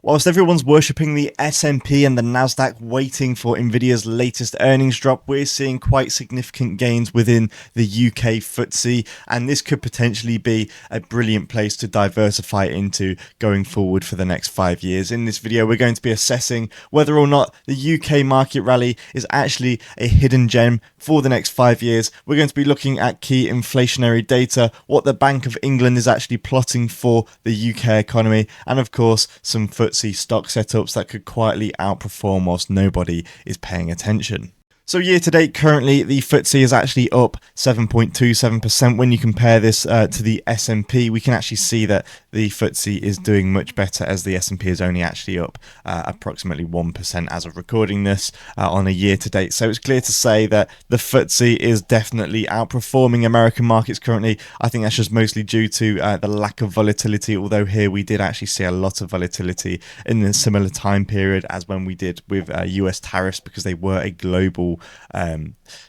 Whilst everyone's worshipping the S&P and the Nasdaq waiting for Nvidia's latest earnings drop, we're seeing quite significant gains within the UK FTSE, and this could potentially be a brilliant place to diversify into going forward for the next 5 years. In this video, we're going to be assessing whether or not the UK market rally is actually a hidden gem for the next 5 years. We're going to be looking at key inflationary data, what the Bank of England is actually plotting for the UK economy, and of course, some FTSE stock setups that could quietly outperform whilst nobody is paying attention. So year to date, currently the FTSE is actually up 7.27%. When you compare this to the S&P, we can actually see that the FTSE is doing much better, as the S&P is only actually up approximately 1% as of recording this on a year to date. So it's clear to say that the FTSE is definitely outperforming American markets currently. I think that's just mostly due to the lack of volatility, although here we did actually see a lot of volatility in a similar time period as when we did with US tariffs, because they were a global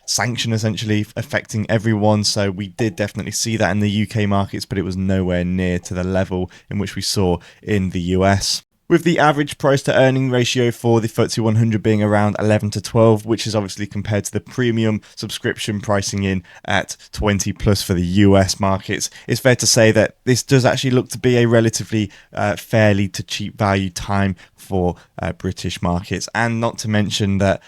sanction essentially affecting everyone. So we did definitely see that in the UK markets, but it was nowhere near to the level in which we saw in the US. With the average price to earning ratio for the FTSE 100 being around 11 to 12, which is obviously compared to the premium subscription pricing in at 20 plus for the US markets, it's fair to say that this does actually look to be a relatively fairly to cheap value time for British markets. And not to mention that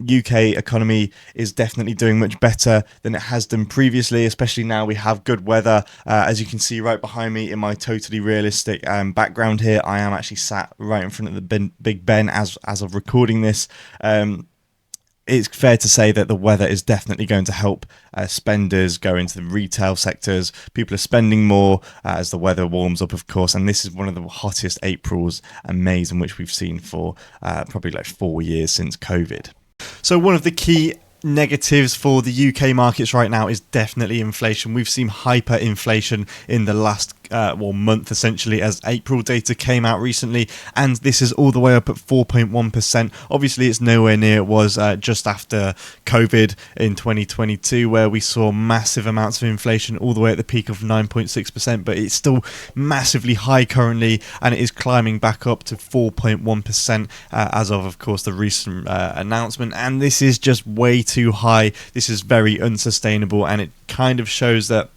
UK economy is definitely doing much better than it has done previously, especially now we have good weather. As you can see right behind me in my totally realistic background here, I am actually sat right in front of the Big Ben as of recording this. It's fair to say that the weather is definitely going to help spenders go into the retail sectors. People are spending more as the weather warms up, of course, and this is one of the hottest Aprils and Mays in which we've seen for probably like 4 years since COVID. So one of the key negatives for the UK markets right now is definitely inflation. We've seen hyperinflation in the last month essentially, as April data came out recently, and this is all the way up at 4.1%. Obviously it's nowhere near it was just after COVID in 2022, where we saw massive amounts of inflation all the way at the peak of 9.6%, but it's still massively high currently, and it is climbing back up to 4.1% as of course the recent announcement, and this is just way too high. This is very unsustainable, and it kind of shows that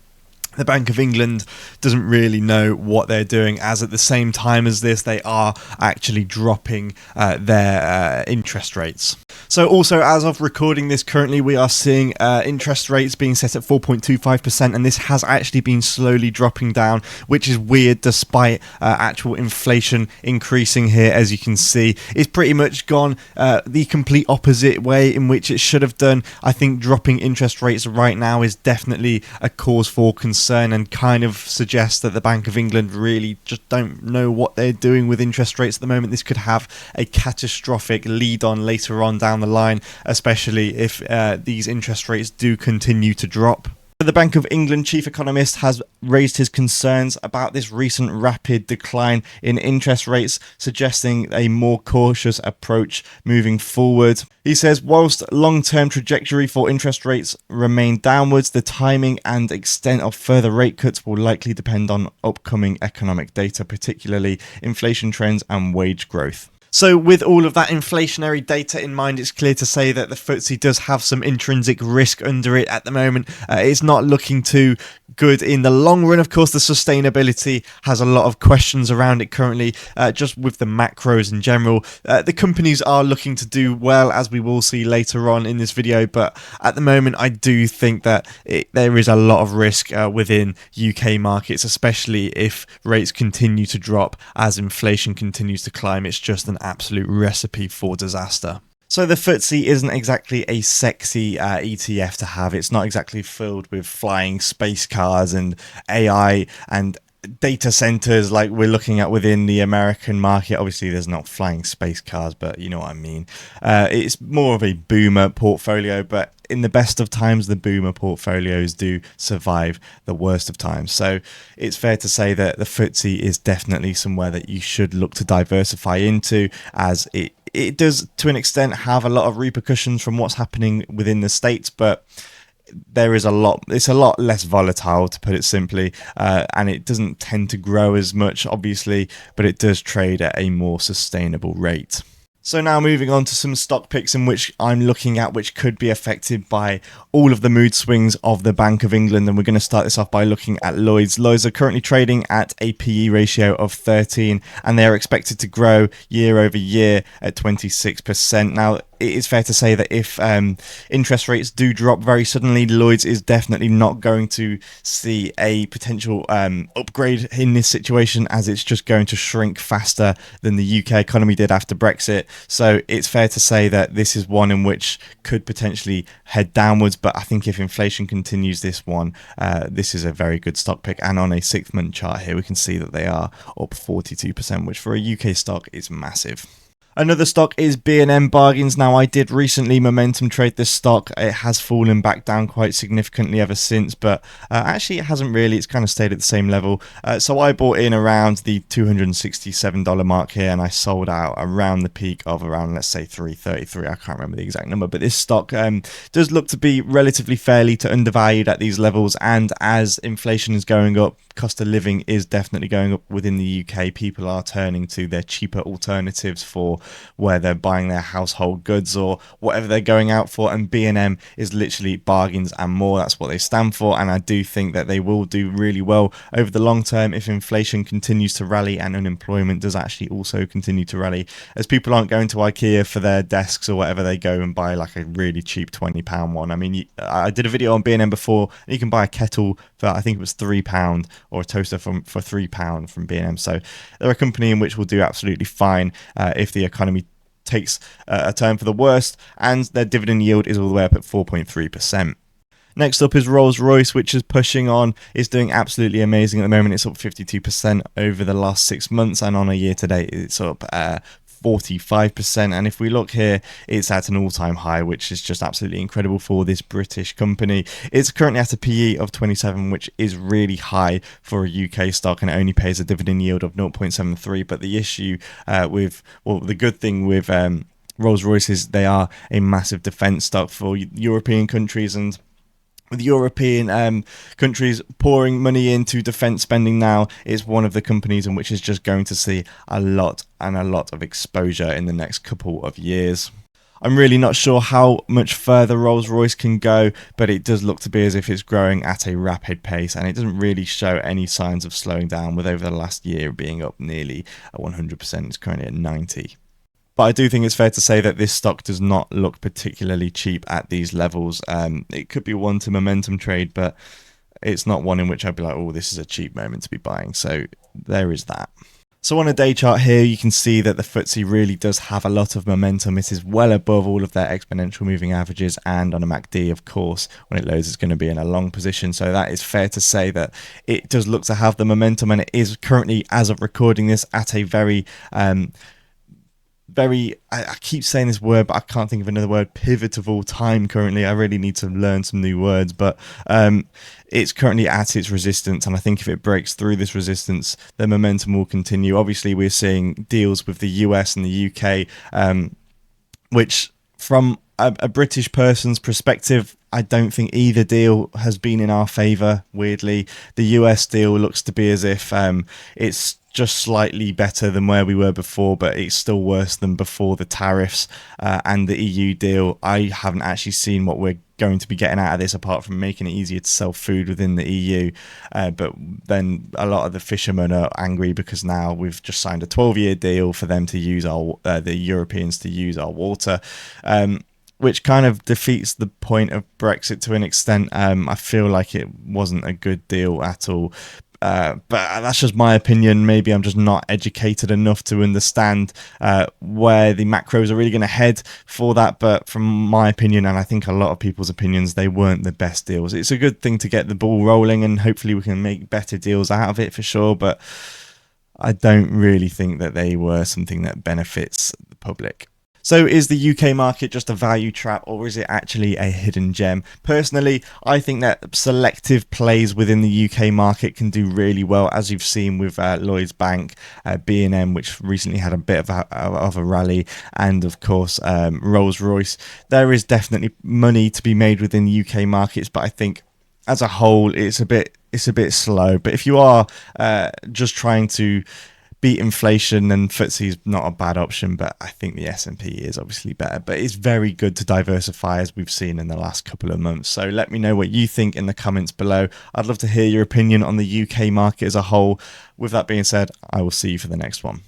the Bank of England doesn't really know what they're doing, as at the same time as this, they are actually dropping their interest rates. So also, as of recording this, currently we are seeing interest rates being set at 4.25%, and this has actually been slowly dropping down, which is weird despite actual inflation increasing here. As you can see, it's pretty much gone the complete opposite way in which it should have done. I think dropping interest rates right now is definitely a cause for concern, and kind of suggests that the Bank of England really just don't know what they're doing with interest rates at the moment. This could have a catastrophic lead on later on down the line, especially if these interest rates do continue to drop. The Bank of England chief economist has raised his concerns about this recent rapid decline in interest rates, suggesting a more cautious approach moving forward. He says, whilst long-term trajectory for interest rates remain downwards, the timing and extent of further rate cuts will likely depend on upcoming economic data, particularly inflation trends and wage growth. So with all of that inflationary data in mind, it's clear to say that the FTSE does have some intrinsic risk under it at the moment. It's not looking too good in the long run. Of course, the sustainability has a lot of questions around it currently, just with the macros in general. The companies are looking to do well, as we will see later on in this video, but at the moment I do think that there is a lot of risk within UK markets, especially if rates continue to drop as inflation continues to climb. It's just an absolute recipe for disaster. So the FTSE isn't exactly a sexy ETF to have. It's not exactly filled with flying space cars and AI and data centers like we're looking at within the American market. Obviously there's not flying space cars, but you know what I mean. It's more of a boomer portfolio, but in the best of times, the boomer portfolios do survive the worst of times. So it's fair to say that the FTSE is definitely somewhere that you should look to diversify into, as it does to an extent have a lot of repercussions from what's happening within the States, but there is a lot, it's a lot less volatile, to put it simply, and it doesn't tend to grow as much, obviously, but it does trade at a more sustainable rate. So now moving on to some stock picks in which I'm looking at, which could be affected by all of the mood swings of the Bank of England. And we're going to start this off by looking at Lloyds. Lloyds are currently trading at a PE ratio of 13, and they are expected to grow year over year at 26%. Now, it is fair to say that if interest rates do drop very suddenly, Lloyds is definitely not going to see a potential upgrade in this situation, as it's just going to shrink faster than the UK economy did after Brexit. So it's fair to say that this is one in which could potentially head downwards. But I think if inflation continues, this is a very good stock pick. And on a 6-month chart here, we can see that they are up 42%, which for a UK stock is massive. Another stock is B&M Bargains. Now, I did recently momentum trade this stock. It has fallen back down quite significantly ever since, but actually it hasn't really. It's kind of stayed at the same level. So I bought in around the $267 mark here, and I sold out around the peak of around, let's say, $333. I can't remember the exact number, but this stock does look to be relatively fairly to undervalued at these levels. And as inflation is going up, cost of living is definitely going up within the UK. People are turning to their cheaper alternatives for where they're buying their household goods or whatever they're going out for, and B&M is literally bargains and more. That's what they stand for, and I do think that they will do really well over the long term if inflation continues to rally and unemployment does actually also continue to rally, as people aren't going to IKEA for their desks or whatever. They go and buy like a really cheap £20 one. I mean, I did a video on B&M before, and you can buy a kettle for, I think it was £3, or a toaster for £3 from B&M. So they're a company in which will do absolutely fine if the economy takes a turn for the worst, and their dividend yield is all the way up at 4.3%. Next up is Rolls-Royce, which is pushing on, is doing absolutely amazing at the moment. It's up 52% over the last 6 months, and on a year to date, it's up 45%. And if we look here, it's at an all-time high, which is just absolutely incredible for this British company. It's currently at a PE of 27, which is really high for a UK stock, and it only pays a dividend yield of 0.73. But the issue the good thing with Rolls-Royce is they are a massive defence stock for European countries, and with European countries pouring money into defence spending now, it's one of the companies in which is just going to see a lot of exposure in the next couple of years. I'm really not sure how much further Rolls-Royce can go, but it does look to be as if it's growing at a rapid pace, and it doesn't really show any signs of slowing down, with over the last year being up nearly 100%. It's currently at 90%. But I do think it's fair to say that this stock does not look particularly cheap at these levels. It could be one to momentum trade, but it's not one in which I'd be like, oh, this is a cheap moment to be buying. So there is that. So on a day chart here, you can see that the FTSE really does have a lot of momentum. It is well above all of their exponential moving averages, and on a MACD, of course, when it loads, it's going to be in a long position. So that is fair to say that it does look to have the momentum, and it is currently, as of recording this, at a very I keep saying this word, but I can't think of another word, pivotal time currently. I really need to learn some new words, but it's currently at its resistance, and I think if it breaks through this resistance, the momentum will continue. Obviously, we're seeing deals with the US and the UK, which from a British person's perspective, I don't think either deal has been in our favour, weirdly. The US deal looks to be as if it's just slightly better than where we were before, but it's still worse than before the tariffs. And the EU deal, I haven't actually seen what we're going to be getting out of this, apart from making it easier to sell food within the EU. But then a lot of the fishermen are angry because now we've just signed a 12-year deal for them to use the Europeans to use our water. Which kind of defeats the point of Brexit to an extent. I feel like it wasn't a good deal at all. But that's just my opinion. Maybe I'm just not educated enough to understand where the macros are really going to head for that. But from my opinion, and I think a lot of people's opinions, they weren't the best deals. It's a good thing to get the ball rolling, and hopefully we can make better deals out of it for sure. But I don't really think that they were something that benefits the public. So is the UK market just a value trap, or is it actually a hidden gem? Personally, I think that selective plays within the UK market can do really well, as you've seen with Lloyds Bank, B&M, which recently had a bit of a rally, and of course Rolls-Royce. There is definitely money to be made within UK markets, but I think as a whole it's a bit slow. But if you are just trying to beat inflation, then FTSE is not a bad option, but I think the S&P is obviously better. But it's very good to diversify, as we've seen in the last couple of months. So let me know what you think in the comments below. I'd love to hear your opinion on the UK market as a whole. With that being said, I will see you for the next one.